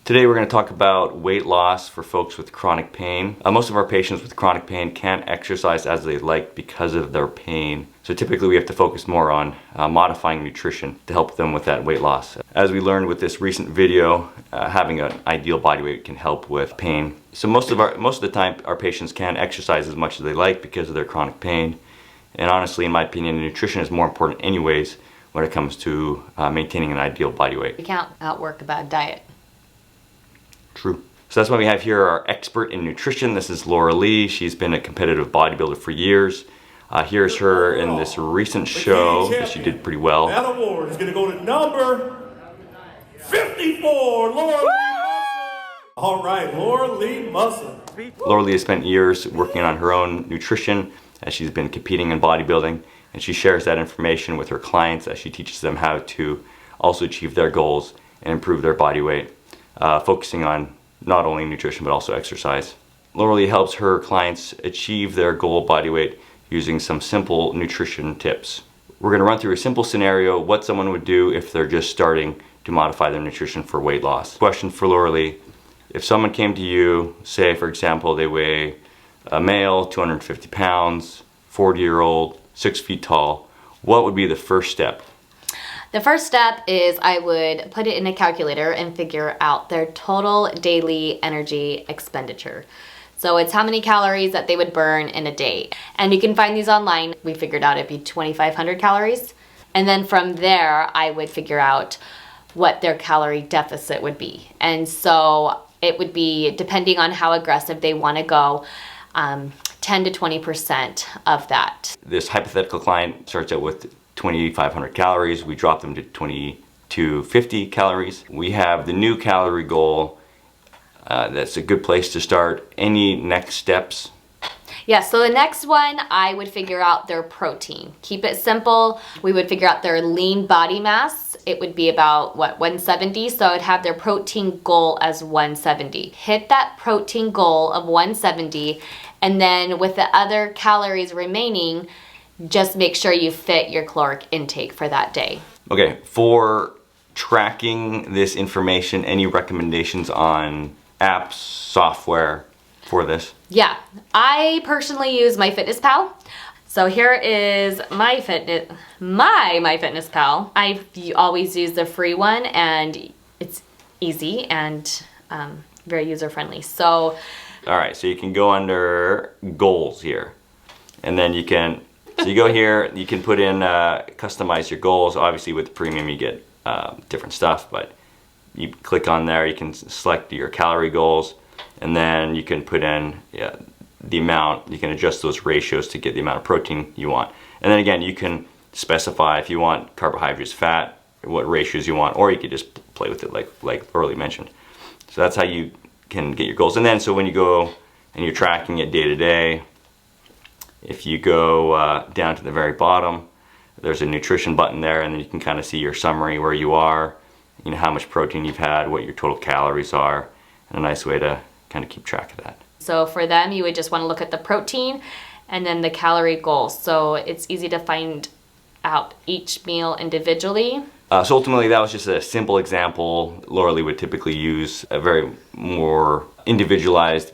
Today we're going to talk about weight loss for folks with chronic pain. Most of our patients with chronic pain can't exercise as they like because of their pain. So typically we have to focus more on modifying nutrition to help them with that weight loss. As we learned with this recent video, having an ideal body weight can help with pain. So most of the time our patients can't exercise as much as they like because of their chronic pain. And honestly, in my opinion, nutrition is more important anyways when it comes to maintaining an ideal body weight. You can't outwork a bad diet. True. So that's why we have here our expert in nutrition. This is Laura Lee. She's been a competitive bodybuilder for years. Here's her in this recent show that she did pretty well. That award is going to go to number 54, Laura Lee Musson. All right, Laura Lee Musson. Laura Lee has spent years working on her own nutrition as she's been competing in bodybuilding, and she shares that information with her clients as she teaches them how to also achieve their goals and improve their body weight. Focusing on not only nutrition but also exercise. Laura Lee helps her clients achieve their goal body weight using some simple nutrition tips. We're going to run through a simple scenario, what someone would do if they're just starting to modify their nutrition for weight loss. Question for Laura Lee: if someone came to you, say for example they weigh a male, 250 pounds, 40-year-old, 6 feet tall, what would be the first step? The first step is I would put it in a calculator and figure out their total daily energy expenditure. So it's how many calories that they would burn in a day. And you can find these online. We figured out it'd be 2,500 calories. And then from there, I would figure out what their calorie deficit would be. And so it would be, depending on how aggressive they want to go, 10 to 20% of that. This hypothetical client starts out with 2,500 calories. We drop them to 2,250 calories. We have the new calorie goal. That's a good place to start. Any next steps? Yeah, so the next one, I would figure out their protein. Keep it simple. We would figure out their lean body mass. It would be about, 170? So I would have their protein goal as 170. Hit that protein goal of 170, and then with the other calories remaining, just make sure you fit your caloric intake for that day. Okay, for tracking this information, any recommendations on apps, software for this? Yeah, I personally use MyFitnessPal. So here is MyFitnessPal. I always use the free one, and it's easy and very user-friendly. So, all right, so you can go under goals here, and then you can so you go here, you can put in, customize your goals. Obviously with the premium you get different stuff, but you click on there, you can select your calorie goals, and then you can put in the amount, you can adjust those ratios to get the amount of protein you want. And then again, you can specify if you want carbohydrates, fat, what ratios you want, or you could just play with it like Laura mentioned. So that's how you can get your goals. And then so when you go and you're tracking it day to day, if you go down to the very bottom, there's a nutrition button there, and then you can kind of see your summary, where you are, you know, how much protein you've had, what your total calories are, and a nice way to kind of keep track of that. So for them, you would just want to look at the protein and then the calorie goals. So it's easy to find out each meal individually. So ultimately, that was just a simple example. Laura Lee would typically use a very more individualized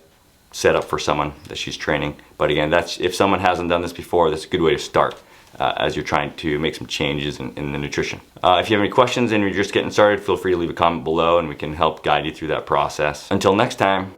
setup for someone that she's training. But again, that's if someone hasn't done this before, that's a good way to start as you're trying to make some changes in the nutrition. If you have any questions and you're just getting started, feel free to leave a comment below and we can help guide you through that process. Until next time.